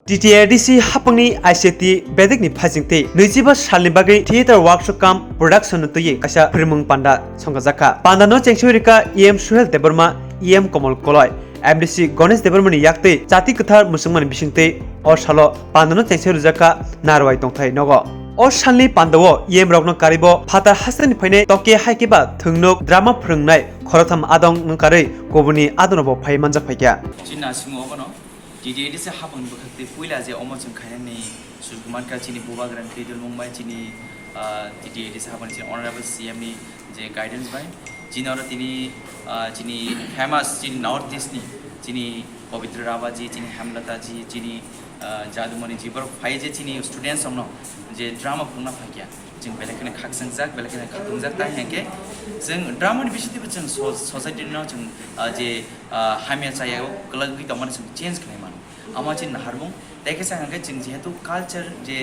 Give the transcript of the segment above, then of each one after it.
TTRDC hapangni ICT bedekni phajingte Nijiba Shalibagi theater workshop kam production tuye kasha primung panda songjaka panda no chengchurika EM Suhel Debarma EM Komol Koloi MDC Ganesh Debarmani yakte jati kathar musungman bisingte or shalo panda no chengchurjaka narwai tongthai nogo or shalni pandawo EM rogno karibo phatar hasani phaine toke haikiba thungnok drama phrongnai khorotham adong nungkare kobuni adonobo phai manjak phaikya China singo obono TTRDC hapang bakte puila je omachung khainani Sukuman ka chini buba gran tedul mumbai chini TTRDC hapang chini honorable CM ni je guidance bai chini ora tini chini famous chini north east ni chini Pavitra Rava ji chini Hamlata ji chini Jadumani ji bar phai je chini students amno je drama phungna phakya jing belakene khaksangjak belakene khatungjak ta henge jing drama ni bisiti jing society no jing je hamya chaya kalagi tamani change khnai man ama chin harbung teke sa hanga jing jehetu culture je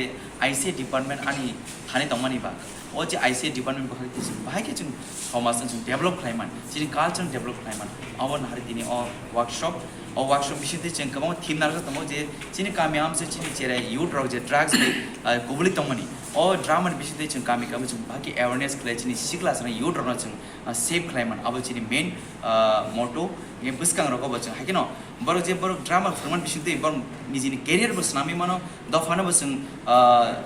ICA department ani thani tamani ba o je ICA department ba khati jing bahai ke jing thomas jing develop khlai man jing culture develop khlai man awon hari dini o workshop bisiti jing kabang theme nar tamo je chini kami am se chini chera youth drug je drugs le gobli tamani o drama ni bisiti jing kami jing baki awareness khlai chini sikla sana youth drug jing safe khlai man abo chini main motto ye buskang roko ba jing hakino baro je baro drama format bisiti baro nijini career bus nami mano dofana busung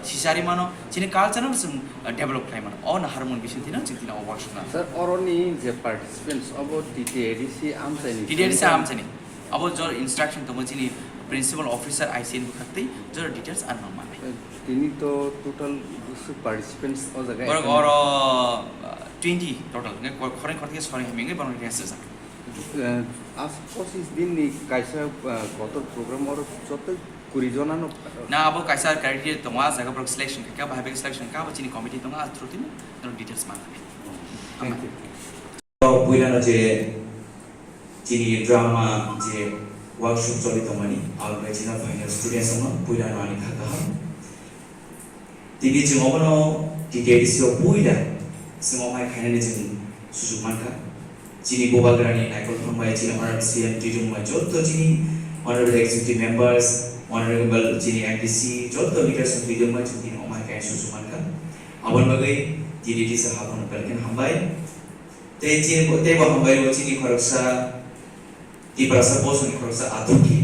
sisari mano chini culture no busung develop khlai man o na harmon bisiti na chini o workshop na sir oroni je participants about TTRDC amchani abo jor instruction to chini principal officer ICN bukhati jor details are normal tini to total participants o jaga baro oro 20 total nge khore khorke sori hemenge baro yes as posis din ni kaisa kotor program or joto kuri jona no na abo kaisa criteria to ma jaga pro selection ka bhabe selection ka abo chini committee to ma through tin no details ma thank you puilana je chini drama je workshop choli tamani already china final students ma puilana ani khata tini je mono TTRDC o puila simo mai khaine je susukman kha chini bobagrani naikol thongbai chini honorable CM tijum ma jotto chini honorable executive members honorable chini MDC jotto leaders of tijum ma chini omai kai susukman kha abon bagai TTRDC habon pelken hambai te chini te ba hambai ro chini khoroksa tibrasa posoni khoroksa atuki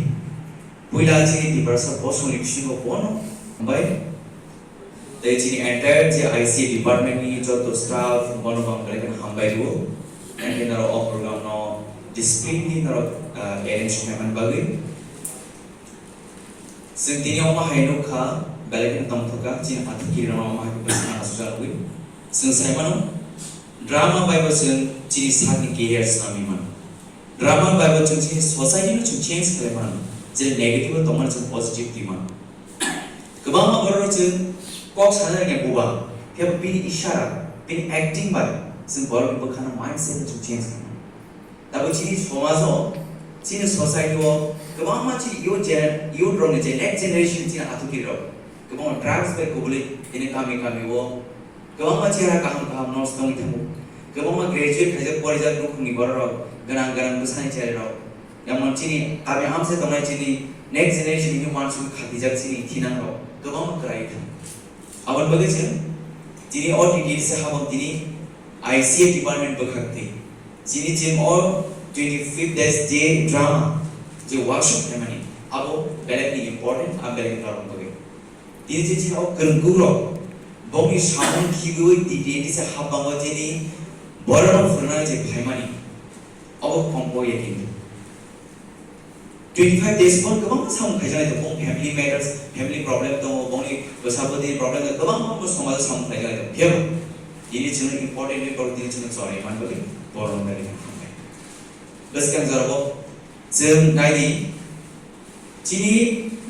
puila chini tibrasa posoni bishingo pono hambai te chini entire je ICA department ni jotto staff bono bam pelken hambai ro and in our program no discipline in our arrangement bagi sentini oma haino kha balakin tam thoka chin athki rama ma ha asujal hui sen saimano drama by person chini sagi careers nami man drama by person chini society no change kare man je negative to man chhin positive ti man kabama baro chhin kok sana nge buba pheb bin ishara bin acting byซึ่งบอลเป็นคนละ mindset จุดเชนส์แต่ว่าที่สมัยนั้นที่ใน society ว่าก็บางมาที่ยูเจนยูตรงนี้ next generation ที่น่าทุกข์เราก็บาง drugs ไปกูเลยที่นี่kamiว่าก็บางมาที่เราkaham nose ตรงนี้ทั้งหมดก็บางมา graduate ใครจะปริญญาตรีคงมีบอลเราganangก็ใช่ใช่เราอย่างมันที่นี่kami am เสร็จตรงนี้ที่นี่ next generation ที่มันสุดขัดที่จะที่นี่ที่นั่นเราก็บางมาใครทั้งเอาวันบังเอิญที่นี่ OTT से हमที่นี่ICA department बखते जिन्हें gym और 25th day drama जो workshop है money अब वो बेलेग नहीं important अब बेलेग ड्रामा बगे तीन चीज़ वो कंगुरो बोंगी शामन की गई TTRDC से हाथ बांगो जिन्हें बड़ा फुरना जे भाई मनी अब वो कंपो ये किन 25 days पर कब हम साम खाई तो Bong family matters family problem तो बोंगी बसाबोदी problem तो कब हम समाज साम खाई जाए तो फिर ini cuma important ni kalau ini cuma sorry man bagi borong dari mana bes kan zarabo cuma nadi cini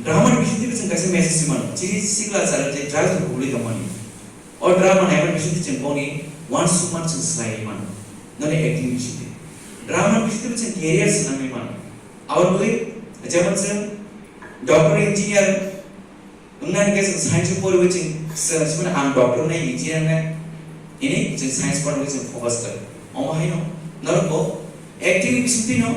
drama ni bisiti cuma kasih message cuma cini sikla cara jadi drive tu boleh temani or drama ni apa bisiti cuma koni one super cuma slide man nane acting bisiti drama bisiti cuma career senami man awal boleh macam macam doctor engineer enggak ni kasih science pun boleh cuma sebenarnya am doctor ni engineer ni ini jadi science part which focus कर और है no नरको acting bisiti no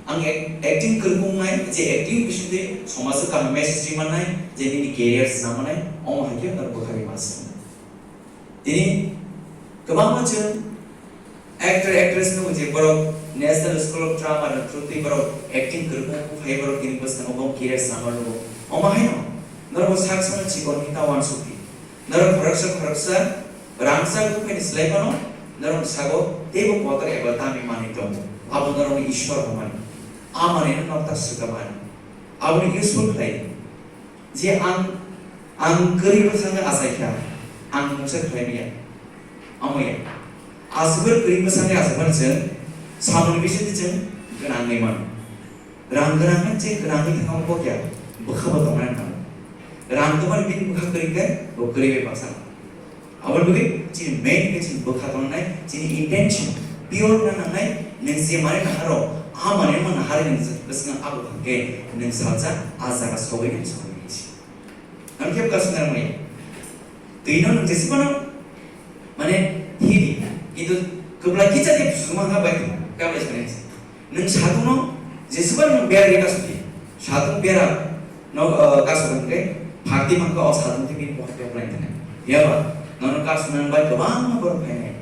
आं acting करबुंनाय जे acting बिसुदे समाज का message माननाय जे नि career सामनाय अम हाके नर बखारि मास दिनि गोबां मानसि एक्टर एक्ट्रेस नो जे बर नेशनल स्कूल ऑफ ड्रामा र ट्रुथि बर एक्टिंग करबुं फाइ बर दिनि बसन अम कैरियर सामनो अम हाय नर बो साक्सन चिकन हिता वान सुति नर खरकसा रामसा को फेनि स्लाइबनो नर सागो तेबो पतर एबा तामि मानि दं अब नर ईश्वर हमानि आमाने नक्ता सुगमान अब यूजफुल प्ले जे आं करिबो संग आसायखा आं मुसे प्लेमिया अमया आसबर करिबो संग आसायमन जों सामन बिसि जों गोनांयमन रां गोनां जे गोनांनि थाखाय बक्या बखाबो दंना थां रां दमन बिन बखा करिके बो करिबे पासा अब बगे जे मेन के जे बखा दंनाय जे इंटेंशन प्योर नानाय नोंसे माने नारो आमाने मन हारिनि गोसों आबो के नों साजा आजागा सगैनि सगैनि आं खेब गासनार मय दैनो नों जेसेबानो माने हिदि किन्तु गोब्ला किचादि सुमा बाय गाबले सने नों सादुनो जेसेबानो बेरे गासुदि सादु बेरा न गासुनके फाक्ति मानका अ सादु तिनि पहते लाइन याबा नन गासुनन बाय गोबां बर फायनाय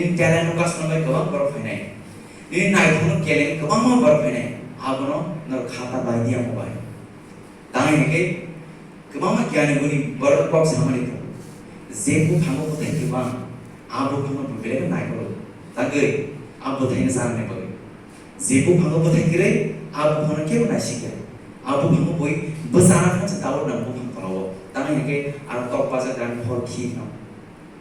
इन ट्यालेन्ट गासुनन बाय गोबां बर फायनाय ini naik pun keleng kebang mau berpene, abono nor kata bayi yang mau bayi. Tangan ini kebang mau kian ini berpok sama itu. Zebu pango pun tak kebang, abu pango pun bela naik pun. Tapi abu tak ini saran pun. Zebu pango pun tak kira, abu pango kau nasi kira. Abu pango pun besar kan setahu nampu pango perawo. Tangan ini arah top pasar dan horki nam.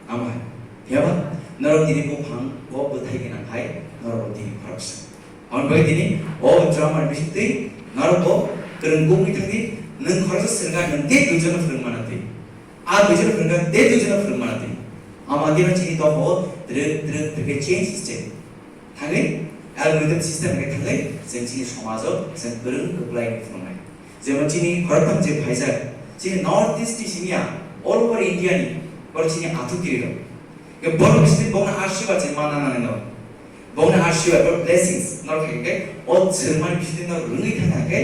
Amai, ya ba? Nor diri pun pango pun tak kena kai. नरबती फरक्स और बे दिनी ओ drama बिसिते नरबो करंगोंनि थांदि नों खरस सरगा नों दे दुजन फोरमानाते आ दुजन फोरगा दे दुजन फोरमानाते आमादिनो चिनि तो हो द्रे द्रे द्रे change system थागे algorithm system के थागे जों चिनि समाजो जों गोरों गोग्लाय फोरमाय जेमन चिनि खरथम जे भाइसा चिनि नॉर्थ ईस्ट सिनिया ऑल ओवर इंडिया नि पर चिनि आथुकिरो के बर बिसिते बना आशीर्वाद जे मानानानै न Bona आशीर्वाद और blessings नर खायके और सर्मान बिसिते नर रुंगी थानाके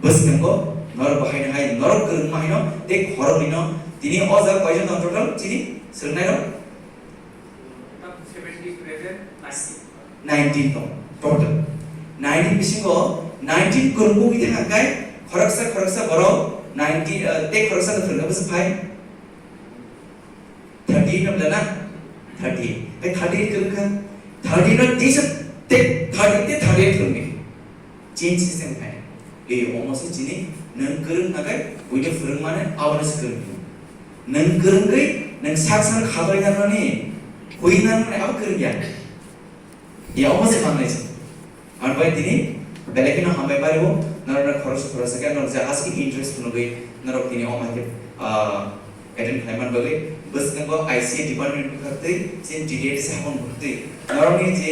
बस नंगो नर बहायनो हाय नर गोरों माहिनो ते खरबिनो दिनि अजा कयजन दं टोटल चिनि सोरनायनो 70 present 19 दं टोटल 19 बिसिंगो 19 गोरों बि थानाके खरकसा बरो 19 ते खरकसा फोरनो बस फाय 30 नबलना 30 ते 30 गोरों 30 नो दिस ते 30 ते 30 थोंगे चेंज सिस्टम है ए almost चिनि नों गोरों नागाय बयनो फोरों माने आवनस गोरों नों गोरों गै नों साक्सन खाबाय नारनानि होइनानै आबो गोरों गया ए almost माननाय आरो बाय दिनि बेलेकनो हामबाय बारिबो नरना खरस के नर जा आस्कि इंटरेस्ट फुनो गै नरक दिनि अमाके एटेंड खालामन बगै बस नंगो आईसीए डिपार्टमेंट खरते सिन डिलेट से हम भक्ति नरनि जे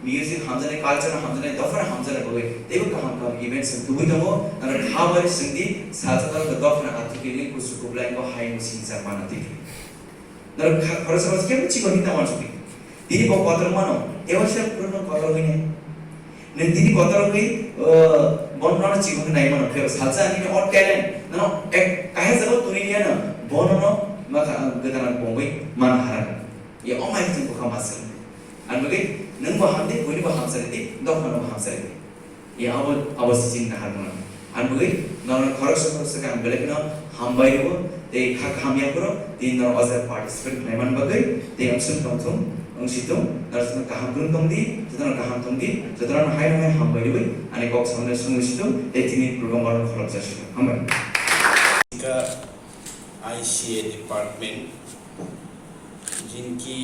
म्यूजिक हमजने कल्चर हमजने दफर हमजने बगै तेबो काम इवेंट्स दुबई दमो नर खाबारि सिंदि साजतर दफर आथिकेनि कुसुकु ब्लाइंगो हाइ मुसिंसा मानति नर खरस के चिको हिता मानसुति दिनि बो पत्र मानो एवसे पुरनो पत्र होइने ने दिनि पत्र होइ बनन चिको नाइ मानो फेर साजा नि और टैलेंट न एक काहे जब तुनिया न बनन maka getaran pongoi manharan ya omai tu bukan masal an bagi nang baham de boi baham sariti dokhan baham sariti ya awal sijin na harmon an bagi non khorok kan belekno hambai ro te khak hamya pro tin nor other participant naiman bagai te amsun tongthum angsitum narsun kaham gun tongdi jadran hai hambai ro ani kok samne sungsitum te tini program bar kholok jashi hambai का ICA department जिनकी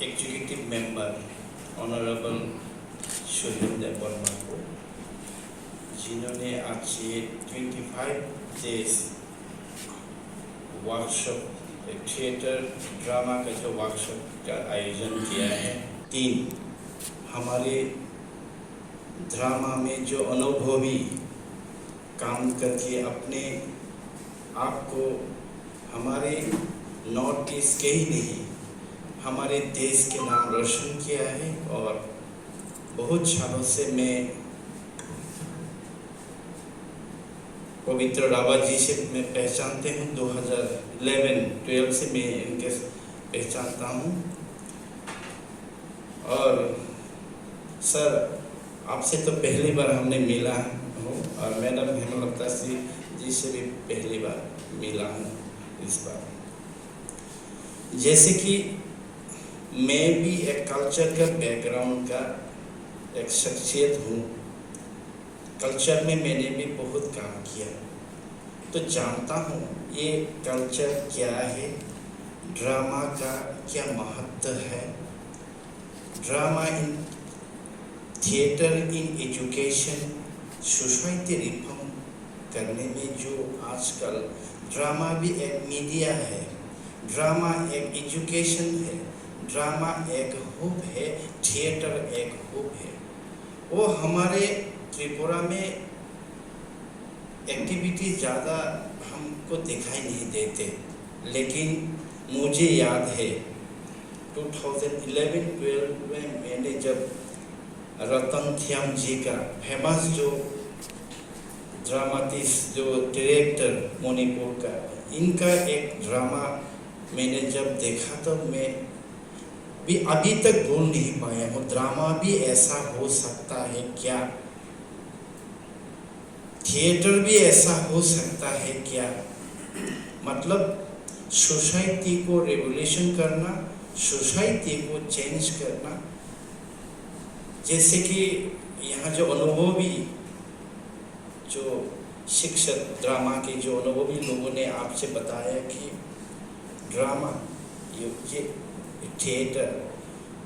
executive member honourable Surendra Verma को जिन्होंने आज ये 25 days workshop theatre drama का जो workshop का आयोजन किया है 3 हमारे ड्रामा में जो अनुभवी काम करके अपने आपको हमारे नॉर्थ ईस्ट के ही नहीं हमारे देश के नाम रोशन किया है और बहुत सालों से मैं पवित्र रावत जी से मैं पहचानते हूँ। 2011-12 से मैं इनके पहचानता हूँ। और सर आपसे तो पहली बार हमने मिला हूँ और मैडम हेमलता जी से भी पहली बार मिला हूँ इस बार। जैसे कि मैं भी एक कल्चर का बैकग्राउंड का एक शख्सियत हूँ, कल्चर में मैंने भी बहुत काम किया, तो जानता हूँ ये कल्चर क्या है, ड्रामा का क्या महत्व है, drama in theatre in education society reform करने में जो आजकल ड्रामा भी एक मीडिया है, ड्रामा एक एजुकेशन है, ड्रामा एक होप है, थिएटर एक होप है। वो हमारे त्रिपुरा में एक्टिविटी ज़्यादा हमको दिखाई नहीं देते, लेकिन मुझे याद है 2011-12 में मैंने जब रतन थ्याम जी का फेमस जो ड्रामाटिस्ट जो डायरेक्टर मणिपुर का, इनका एक ड्रामा मैंने जब देखा तो मैं भी अभी तक भूल नहीं पाया हूँ। ड्रामा भी ऐसा हो सकता है क्या, थिएटर भी ऐसा हो सकता है क्या, मतलब सोसाइटी को रेवोल्यूशन करना, सोसाइटी को चेंज करना। जैसे कि यहाँ जो अनुभवी जो शिक्षक ड्रामा के जो अनुभवी लोगों ने आपसे बताया कि ड्रामा ये थिएटर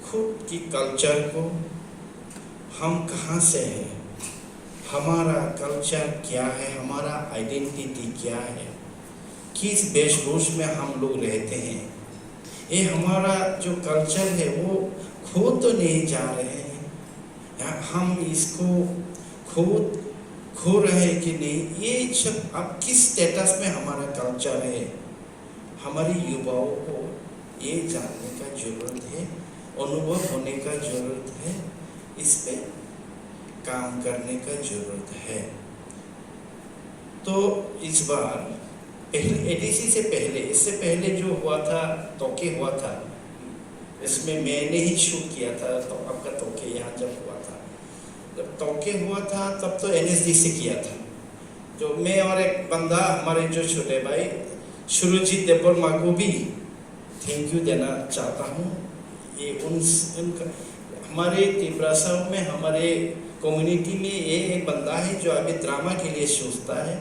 खुद की कल्चर को, हम कहाँ से हैं, हमारा कल्चर क्या है, हमारा आइडेंटिटी क्या है, किस वेशभूष में हम लोग रहते हैं, ये हमारा जो कल्चर है वो खो तो नहीं जा रहे हैं, हम इसको खो रहे हैं कि नहीं, ये सब अब किस स्टेटस में हमारा कल्चर है, हमारे युवाओं को ये जानने का जरूरत है, अनुभव होने का जरूरत है, इस पे काम करने का जरूरत है। तो इस बार पहले एडीसी से पहले, इससे पहले जो हुआ था तोके हुआ था, इसमें मैंने ही शूट किया था। तो आपका तोके यहाँ जब हुआ था, जब तोके हुआ था तब तो एनएसडी से किया था, जो मैं और एक बंदा हमारे जो छोटे भाई सुरजीत देववर्मा को भी थैंक यू देना चाहता हूँ। ये उनका हमारे तिब्रासाव में हमारे कम्युनिटी में ये एक बंदा है जो अभी ड्रामा के लिए सोचता है,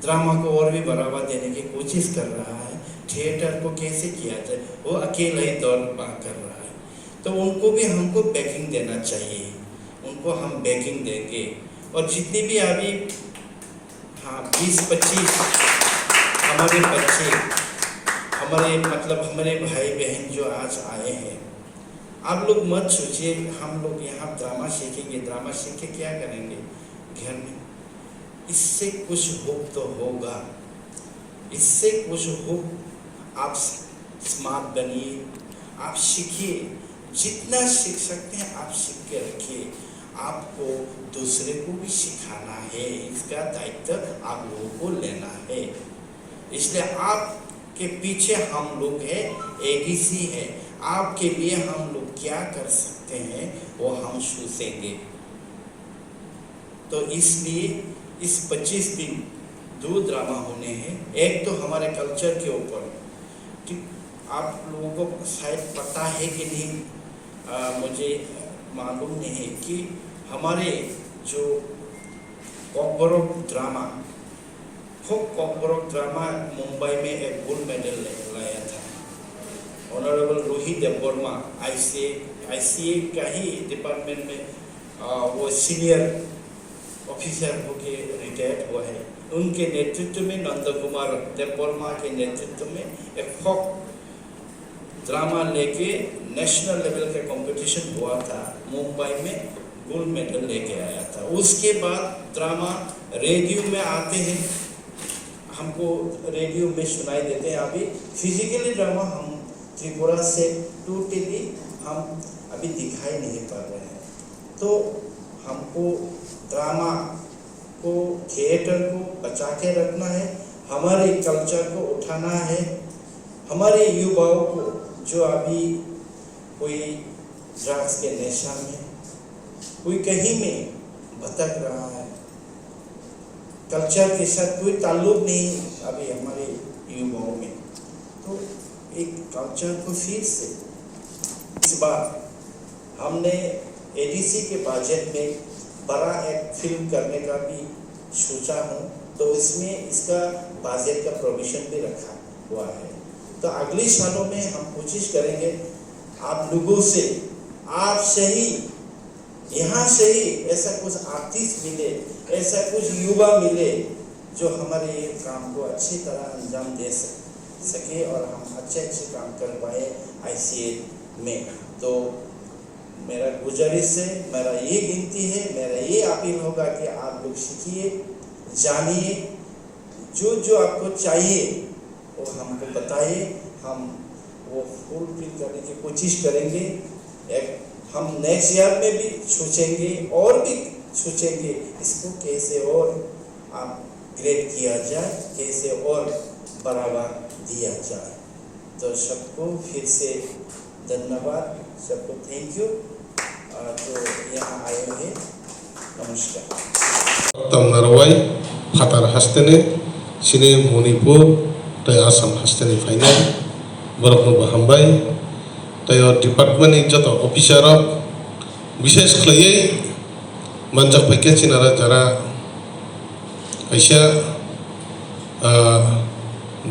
ड्रामा को और भी बढ़ावा देने की कोशिश कर रहा है, थिएटर को कैसे किया जाए वो अकेला ही दौड़ कर रहा है। तो उनको भी हमको बैकिंग देना चाहिए, उनको हम बैकिंग देंगे। और जितने भी अभी 20-25 हमारे बच्चे, हमारे मतलब हमारे भाई बहन जो आज आए हैं, आप लोग मत सोचिए हम लोग यहाँ ड्रामा सीखेंगे, ड्रामा सीख के क्या करेंगे घर में, इससे कुछ होप तो होगा, इससे कुछ होप। आप स्मार्ट बनिए, आप सीखिए, जितना सीख सकते हैं आप सीख के रखिए, आपको दूसरे को भी सिखाना है, इसका दायित्व आप लोगों को लेना है। इसलिए आपके पीछे हम लोग हैं, एडीसी है, आपके लिए हम लोग क्या कर सकते हैं वो हम सोचेंगे। तो इसलिए इस 25 दिन 2 ड्रामा होने हैं। एक तो हमारे कल्चर के ऊपर, कि आप लोगों को शायद पता है कि नहीं, मुझे मालूम नहीं है कि हमारे जो कॉकबरोक ड्रामा, फोक कॉकबरोक ड्रामा मुंबई में एक गोल्ड मेडल लाया था। ऑनरेबल रोहित देववर्मा आईसीए का ही डिपार्टमेंट में वो सीनियर ऑफिसर होके रिटायर्ड हुआ है। उनके नेतृत्व में, नंद कुमार देववर्मा के नेतृत्व में एक फोक ड्रामा लेके नेशनल लेवल का कंपटीशन हुआ था, मुंबई में गोल्ड मेडल लेके आया था। उसके बाद ड्रामा रेडियो में आते हैं, हमको रेडियो में सुनाई देते हैं। अभी फिजिकली ड्रामा हम त्रिपुरा से टोटली हम अभी दिखाई नहीं पा रहे हैं। तो हमको ड्रामा को थिएटर को बचा के रखना है, हमारे कल्चर को उठाना है। हमारे युवाओं को जो अभी कोई ड्रग्स के नशा में, कोई कहीं में भटक रहा है, कल्चर के साथ कोई ताल्लुक नहीं अभी हमारे युवाओं में, तो एक कल्चर को फिर से इस बार हमने एडीसी के बजट में बड़ा एक फिल्म करने का भी सोचा हूँ, तो इसमें इसका बजट का प्रोविजन भी रखा हुआ है। तो अगले सालों में हम कोशिश करेंगे आप लोगों से, आप से ही, यहाँ से ही ऐसा कुछ आर्टिस्ट मिले, ऐसा कुछ युवा मिले जो हमारे ये काम को अच्छी तरह अंजाम दे सके और हम अच्छे काम कर पाए ICA में। तो मेरा गुजारिश है, मेरा ये गिनती है, मेरा ये अपील होगा कि आप लोग सीखिए, जानिए, जो जो आपको चाहिए वो हमको बताइए, हम वो फुलफिल करने की कोशिश करेंगे। हम नेक्स्ट ईयर में भी सोचेंगे और भी सोचेंगे इसको कैसे और अपग्रेड किया जाए, कैसे और बढ़ावा दिया जाए। तो सबको फिर से धन्यवाद, सबको थैंक यू जो यहाँ आए हुए। नमस्कार। तमनारवाई फातार हास्टेने सिने मणिपुर तय आसाम हास्टेने फाइने बरफनो हामबाय तय डिपार्टमेंट इज्जत ऑफिसर विशेष खलयै मंजक फैके चिनारा जरा ऐसा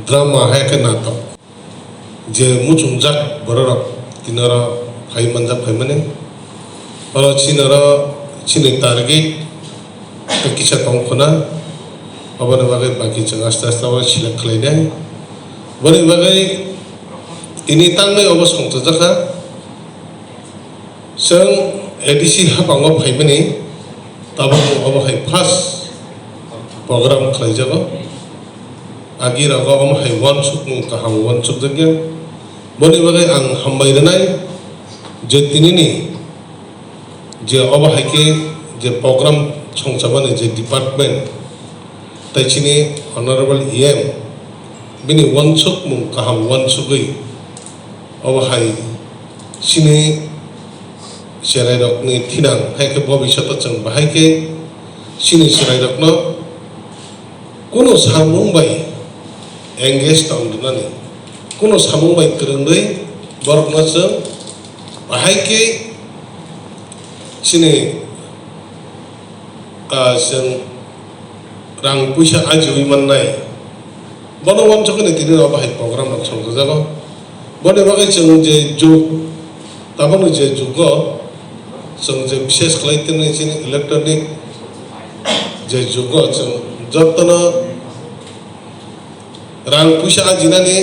ड्रामा है के नाटक जे मुचुंजाक बररक तिनारा फाइ मंजक फैमने और चिनारा चिने टारगेट तो किसा तंखना अबने बागै बाकी जों आस्ते आस्ते अब सिलेक्ट खालायनाय बने बागै तिनि तांनै अब संतजाखा जों एडीसी हाबांगो फाइबनि ताबो अब हाय फार्स्ट प्रोग्राम खालायजागो आगि रागो हम हाय वन सुक काहाम वन सुक जग्या बने बागै आं हामबायनाय जे तिनिनि जे अब हायके जे प्रोग्राम संचाबानो जे डिपार्टमेंट तैचिनि ऑनरेबल EM बिनि वनसुक मुं काहाम वनसुकै अब हाय सिनि सेरायरकनि थिनां हायके भबिष्यत जों बाहायके सिनि सेरायरकनो कुनु सामुंबाय एंगेज खालामनानै कुनु सामुंबाय गोरोंदै बरकनो जों बाहायके सिनि जों रां पैसा आजिवै मोननाय बनो वनसुकनि तिनि बाहाय प्रोग्राम संजागो बने बागै जों जे जुग ताबनो जे जुगो जों जे विशेष खालायतेनि सिनि इलेक्ट्रनिक जे जुगो जों जतनो रां पैसा आजिनानै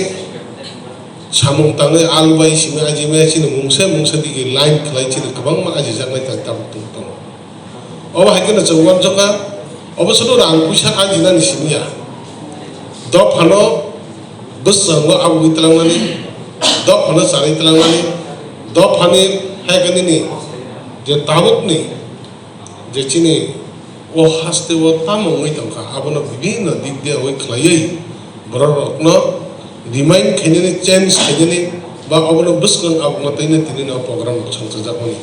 सामुं ताङै आलबाय सिमे आजिमे सिनि मुंसे दिगे लाइन खालायथिनि गोबां मा आजिजानाय ताब दं अब हायकेनो जों वनसुका अबसर रां पैसा आजिनानै सिमिया दफानो बोसोरावनो आवगैतलांनानै दफानो जानायतलांनानै दफानि हायकेनि जे ताबुकनि जे चिनि ओ हास्ते ओ तामङै दंखा आबनो विभिन्न दिग दियावै खालायै बररकनो रिमाइंड खायनानै चेंज खायनानै बा अबनो बोसगोन आवगनातैनो दिनैनो प्रोग्राम संजाजागोनि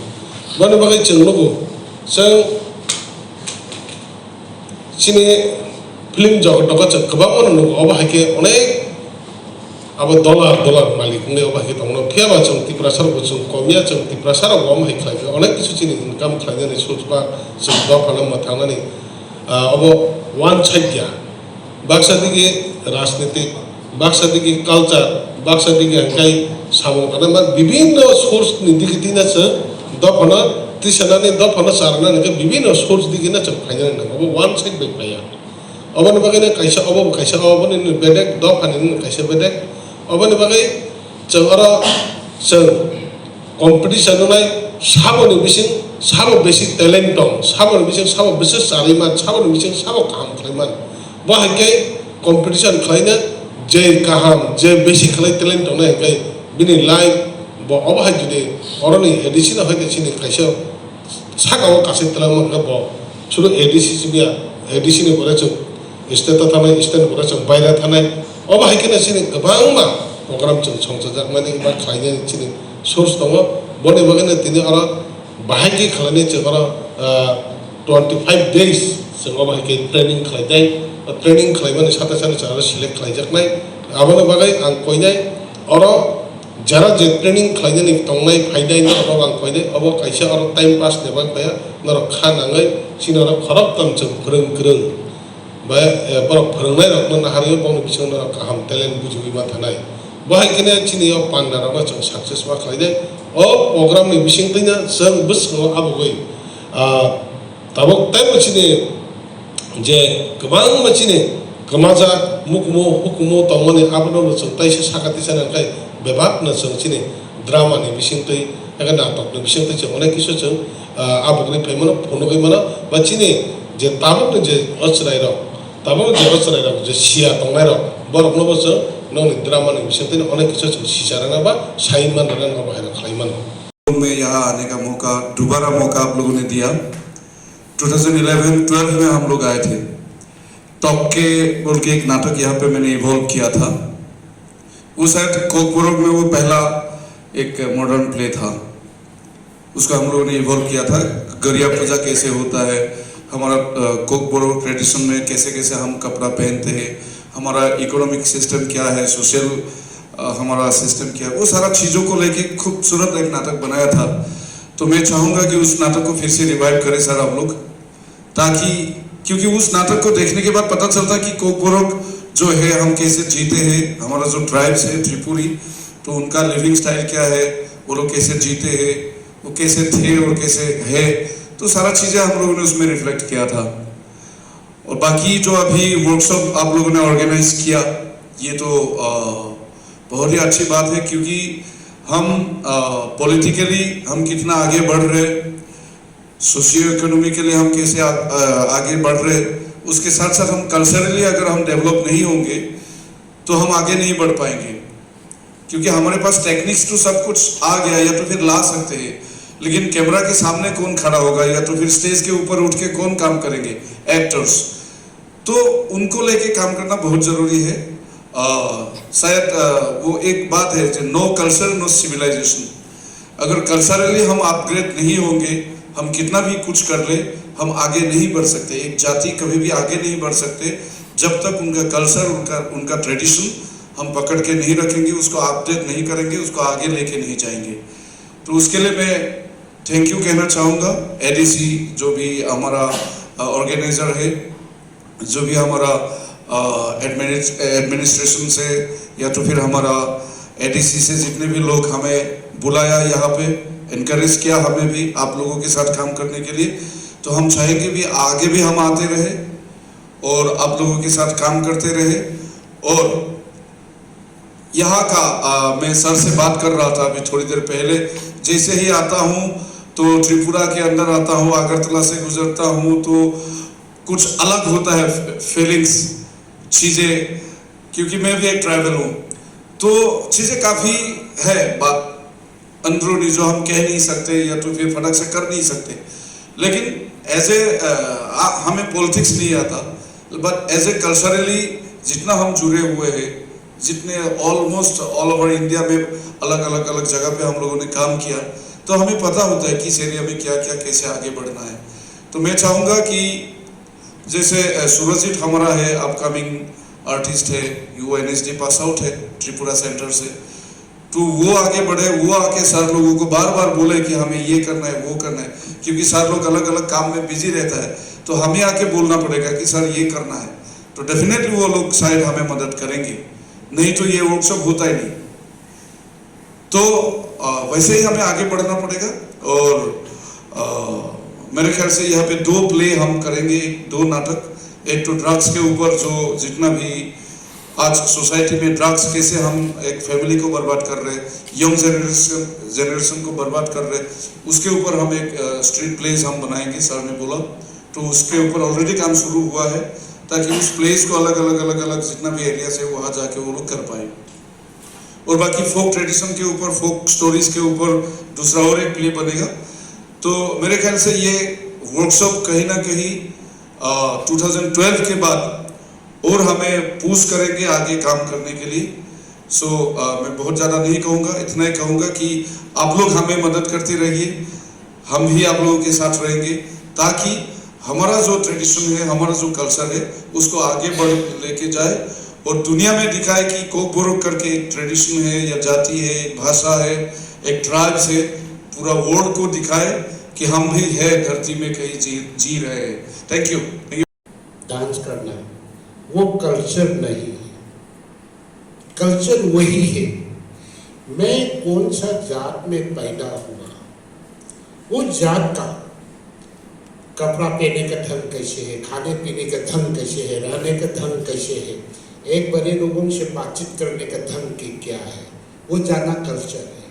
बने बागै जों लोगो जों सिने फिल्म जगतको जों गोबां लोगो अब हायके अनेक अब डलार मालिक ने अब हायके दंनो फियाबा जों तिप्रासारखौ जों कमिया जों तिप्रासाराव अब हाय खालायखो अनेक किसु चिनि इनकाम खालायनानै सोचबा जों दफानो थांनानै अब वान साइड गया बाक्सा दिगे राजनीतिक बाक्सा दिगे कल्चर बाक्सा दिगे हाय सामो थाना विभिन्न सोर्स नि दिगे दिनासो दफानो तिसनानै दफानो सारनानै विभिन्न सोर्स दिगे ना जों फायनानै अब वान साइड बाय फाया अबन बागैनो कायसा अबन बेलेग दफानि कायसा बेलेग अबन बागै जों आरो जों कम्पिटिशन होनाय साबोनि बिसिं साबो बेसि टेलेन्ट दं साबोनि बिसिं साबो बेसि सारिमान साबोनि बिसिं साबो काम खालायमान बाहायके कम्पिटिशन खालायनो जे गाहाम जे बेसि खालाय टेलेन्ट दं हायके बिनि लाइफ ब अबहाय जुदि अरनि एडिशन हायके सिनि कायसा सागाव कासे तलाम ब सुरु एडिसी सिबिया एडीसी नि बराचों स्टेट थानाय स्टेट बराचों बायरा थानाय अबाहायखिनो चिनि गोबांमा प्रग्राम जों संजाजाक माने बा खालायनाय चिनि सोर्स दङ बने बगैनो दिनै आरो बाहायखि खालायनाय जों आरो 25 days जों अबाहायखि ट्रेनिं खालायनाय ट्रेनिं खालायबानो साथा सानै आरो सिलेक्ट खालायजाकनाय आबानो बागै आं कयनाय आरो जरा जे ट्रेनिं खालायनानै थांनाय फायदायनि आरो आं कयनाय अब खायसे आरो टाइम पास नेबा फाया नर खानाङै सिनार खराब तामजों फोरोंग्रों बा फोरोंनाय रखनो हारियो बावनो बिसोरनो गाहाम टेलेन्ट बुजुगिमा थानाय बाहायखिनो चिनियाव पान्डाराबा जों साक्सेस मा खालायदे अ प्रग्रामनि बिसिंतैनो जों बोसोराव आबुगै ताबक टाइम चिनि जे गोबां मानसिनि गोमाजा मुकुमो हुकुमो तंमनि आबनो जों ताइसे साखाति सानांखाय बेबादनो जों चिनि ड्रामानि बिसिंतै एगा नाटकनि बिसिंतै जों अनेक किसु जों आबुगनि फैमनो फनगै मनो बा चिनि जे ताबकनि जे अचराय रक ताबक जे अचराय रक जे सिया तंनाय रक बरकनोबो जों नौनि ड्रामानि बिसिंतै अनेक किसु जों सिजाराना बा साइनमान राना बाहेर खालायमान में यहाँ आने का मौका दोबारा मौका आप लोगों ने दिया 2011-12 में हम लोग आए थे टॉके बोल के एक नाटक यहाँ पे मैंने इवॉल्व किया था वो शायद कोकबोरोग में वो पहला एक मॉडर्न प्ले था उसका हम लोगों ने इवॉल्व किया था गरिया पूजा कैसे होता है हमारा कोकबोरोग ट्रेडिशन में कैसे कैसे हम कपड़ा पहनते हैं हमारा इकोनॉमिक सिस्टम क्या है सोशल हमारा सिस्टम क्या है वो सारा चीज़ों को लेके खूबसूरत एक नाटक बनाया था तो मैं चाहूँगा कि उस नाटक को फिर से रिवाइव करें सर आप लोग ताकि क्योंकि उस नाटक को देखने के बाद पता चलता कि कोकबोरोग जो है हम कैसे जीते हैं हमारा जो ट्राइब्स है त्रिपुरी तो उनका लिविंग स्टाइल क्या है वो लोग कैसे जीते हैं वो कैसे थे और कैसे है तो सारा चीज़ें हम लोगों ने उसमें रिफ्लेक्ट किया था और बाकी जो अभी वर्कशॉप आप लोगों ने ऑर्गेनाइज किया ये तो बहुत ही अच्छी बात है क्योंकि हम पॉलिटिकली हम कितना आगे बढ़ रहे सोशियो इकोनॉमिकली हम कैसे आगे बढ़ रहे उसके साथ साथ हम कल्चरली अगर हम डेवलप नहीं होंगे तो हम आगे नहीं बढ़ पाएंगे क्योंकि हमारे पास टेक्निक्स तो सब कुछ आ गया या तो फिर ला सकते हैं लेकिन कैमरा के सामने कौन खड़ा होगा या तो फिर स्टेज के ऊपर उठ के कौन काम करेंगे एक्टर्स तो उनको लेके काम करना बहुत जरूरी है शायद वो एक बात है जो नो कल्चर नो सिविलाइजेशन अगर कल्चरली हम अपग्रेड नहीं होंगे हम कितना भी कुछ कर ले हम आगे नहीं बढ़ सकते एक जाति कभी भी आगे नहीं बढ़ सकते जब तक उनका कल्चर उनका ट्रेडिशन हम पकड़ के नहीं रखेंगे उसको अपडेट नहीं करेंगे उसको आगे लेके नहीं जाएंगे तो उसके लिए मैं थैंक यू कहना चाहूँगा एडीसी जो भी हमारा ऑर्गेनाइजर है जो भी हमारा एडमिनिस्ट्रेशन से या तो फिर हमारा एडीसी से जितने भी लोग हमें बुलाया यहाँ पे इनकरेज किया हमें भी आप लोगों के साथ काम करने के लिए तो हम चाहेंगे भी आगे भी हम आते रहे और आप लोगों के साथ काम करते रहे और यहाँ का मैं सर से बात कर रहा था अभी थोड़ी देर पहले जैसे ही आता हूँ तो त्रिपुरा के अंदर आता हूँ अगरतला से गुजरता हूँ तो कुछ अलग होता है फीलिंग्स चीज़ें क्योंकि मैं भी एक ट्राइबल हूँ तो चीज़ें काफ़ी है बात अंदरूनी जो हम कह नहीं सकते या तो फिर फटक से कर नहीं सकते लेकिन एज ए हमें पॉलिटिक्स नहीं आता बट एज ए कल्चरली जितना हम जुड़े हुए हैं जितने ऑलमोस्ट ऑल ओवर इंडिया में अलग अलग जगह पे हम लोगों ने काम किया तो हमें पता होता है कि इस एरिया में क्या क्या कैसे आगे बढ़ना है तो मैं चाहूँगा कि जैसे सूरजीत हमारा है अपकमिंग आर्टिस्ट है UNSD पास आउट है त्रिपुरा सेंटर से तो वो आगे बढ़े वो आके सर लोगों को बार बार बोले कि हमें ये करना है वो करना है क्योंकि सर लोग अलग अलग काम में बिजी रहता है तो हमें आके बोलना पड़ेगा कि सर ये करना है तो डेफिनेटली वो लोग शायद हमें मदद करेंगे नहीं तो ये वर्कशॉप होता ही नहीं तो वैसे ही हमें आगे बढ़ना पड़ेगा और मेरे ख्याल से यहाँ पे 2 प्ले हम करेंगे 2 नाटक एक तो ड्रग्स के ऊपर जो जितना भी आज सोसाइटी में ड्रग्स कैसे हम एक फैमिली को बर्बाद कर रहे हैं यंग जनरेशन को बर्बाद कर रहे हैं उसके ऊपर हम एक स्ट्रीट प्लेस हम बनाएंगे सर ने बोला तो उसके ऊपर ऑलरेडी काम शुरू हुआ है ताकि उस प्लेस को अलग अलग जितना भी एरिया से वहाँ जाके वो लोग कर पाए और बाकी फोक ट्रेडिशन के ऊपर फोक स्टोरीज के ऊपर दूसरा और एक प्ले बनेगा तो मेरे ख्याल से ये वर्कशॉप कहीं ना कहीं 2012 के बाद और हमें पुश करेंगे आगे काम करने के लिए। सो मैं बहुत ज़्यादा नहीं कहूँगा, इतना ही कहूँगा कि आप लोग हमें मदद करते रहिए, हम भी आप लोगों के साथ रहेंगे, ताकि हमारा जो ट्रेडिशन है, हमारा जो कल्चर है, उसको आगे बढ़ लेके जाए और दुनिया में दिखाए कि कोक बोरोक करके एक ट्रेडिशन है, या जाति है, एक भाषा है, एक ट्राइब है, पूरा वर्ल्ड को दिखाए कि हम भी है धरती में कहीं जी रहे हैं। Thank you. डांस करना वो कल्चर नहीं है, कल्चर वही है मैं कौन सा जात में पैदा हुआ, वो जात का कपड़ा पहने का ढंग कैसे है, खाने पीने का ढंग कैसे है, रहने का ढंग कैसे है, एक बड़े लोगों से बातचीत करने का ढंग की क्या है, वो जानना कल्चर है।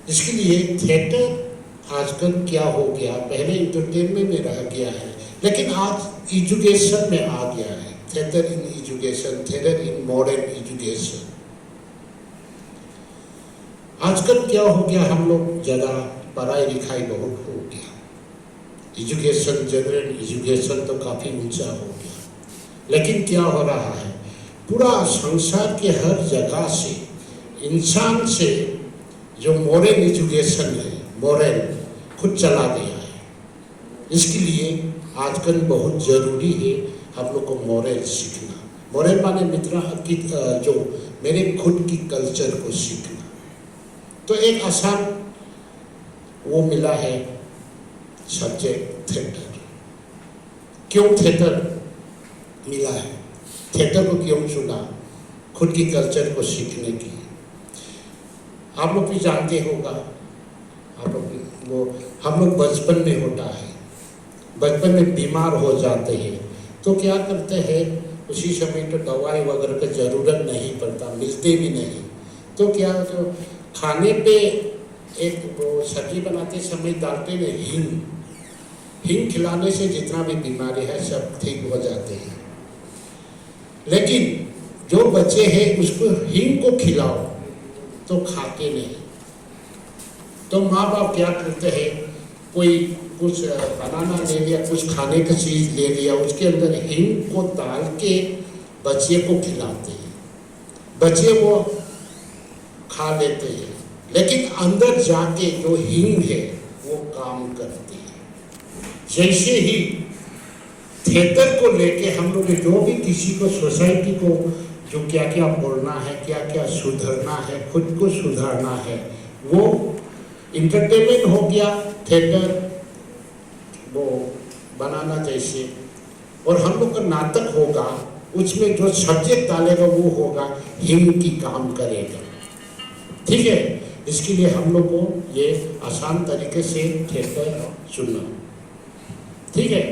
इसके लिए थिएटर आजकल क्या हो गया, पहले इंटरटेनमेंट में रह गया है, लेकिन आज एजुकेशन में आ गया है। Theatre in education, theatre in modern education. आजकल क्या हो गया, हम लोग ज़्यादा पढ़ाई लिखाई बहुत हो गया, एजुकेशन, जनरल एजुकेशन तो काफ़ी ऊंचा हो गया, लेकिन क्या हो रहा है, पूरा संसार के हर जगह से इंसान से जो मॉडर्न एजुकेशन है, मॉडर्न खुद चला गया है। इसके लिए आजकल बहुत ज़रूरी है हम लोग को मॉडर्न सीखना। मॉडर्न माने मित्रा की जो मेरे खुद की कल्चर को सीखना। तो एक आसान वो मिला है सब्जेक्ट थिएटर। क्यों थिएटर मिला है, थिएटर को क्यों चुना, खुद की कल्चर को सीखने की। आप लोग भी जानते होगा, आप लोग वो हम लोग बचपन में होता है, बचपन में बीमार हो जाते हैं तो क्या करते हैं, उसी समय तो दवाई वगैरह की ज़रूरत नहीं पड़ता, मिलते भी नहीं, तो क्या तो खाने पे एक वो सब्जी बनाते समय डालते हैं हींग। हींग खिलाने से जितना भी बीमारी है सब ठीक हो जाते हैं। लेकिन जो बच्चे हैं उसको हींग को खिलाओ तो खाते नहीं। तो माँ बाप क्या करते हैं, कोई कुछ बनाना ले लिया, कुछ खाने की चीज़ ले लिया, उसके अंदर हींग को डाल के बच्चे को खिलाते हैं, बच्चे वो खा लेते हैं, लेकिन अंदर जाके जो हींग है वो काम करती है। जैसे ही थिएटर को लेके हम लोग जो भी किसी को, सोसाइटी को जो क्या क्या बोलना है, क्या क्या सुधरना है, खुद को सुधारना है, वो इंटरटेनमेंट हो गया थिएटर वो बनाना जैसे। और हम लोग का नाटक होगा, उसमें जो सब्जेक्ट डालेगा वो होगा हींग की काम करेगा, ठीक है। इसके लिए हम लोग को ये आसान तरीके से थिएटर चुनना, ठीक है।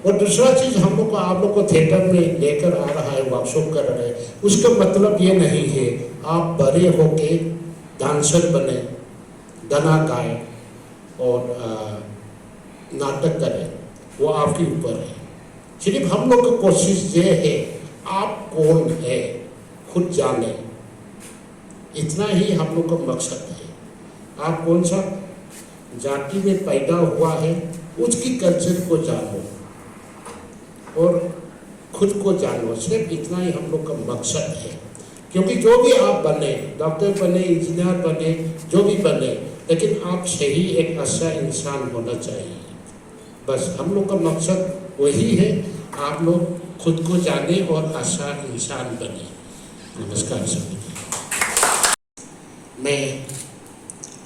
और दूसरा चीज़ हम लोग को, आप लोग को थिएटर में लेकर आ रहा है, वर्कशॉप कर रहे हैं, उसका मतलब ये नहीं है आप बड़े होके डांसर बने, गाना गाए और नाटक करें, वो आपके ऊपर है। सिर्फ हम लोग की कोशिश ये है आप कौन है खुद जाने, इतना ही हम लोग का मकसद है। आप कौन सा जाति में पैदा हुआ है उसकी कल्चर को जानो और खुद को जानो, सिर्फ इतना ही हम लोग का मकसद है। क्योंकि जो भी आप बने, डॉक्टर बने, इंजीनियर बने, जो भी बने, लेकिन आप सही एक अच्छा इंसान होना चाहिए। बस हम लोग का मकसद वही है, आप लोग खुद को जाने और अच्छा इंसान बने। नमस्कार सभी। मैं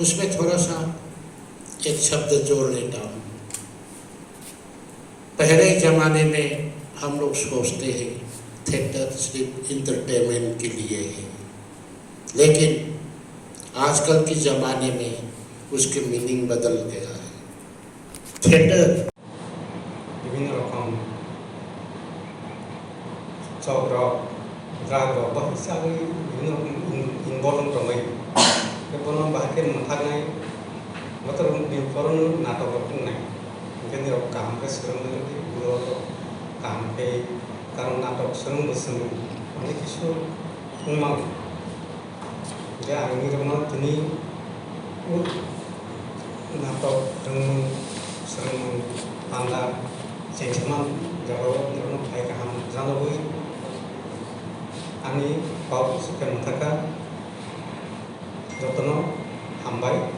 उसमें थोड़ा सा एक शब्द जोड़ लेता हूँ। पहले ज़माने में हम लोग सोचते हैं थिएटर सिर्फ इंटरटेनमेंट के लिए है, लेकिन आजकल के ज़माने में उसके मीनिंग बदल गया है। थिएटर विभिन्न रकम चौक रॉक, ड्राग रॉक बहुत सारे विभिन्न रकम इन्वॉल्व रमाई बेफोराव बाहाय मोनथारनाय मतलब बेफोराव नाटक बुंनाय ओंखायनो जेराव कामखौ सोलोंनो लुगैयो कामखौ कारण नाटक सोलोंबोसोनो अनेक किसु बुंनांगौ जे आंनि रोंनाय दिनै नाटक रोंनो सोलोंनो बान्दा cengseman jauh nirno hai kaham janabui ani pau suka mutaka jotono hambai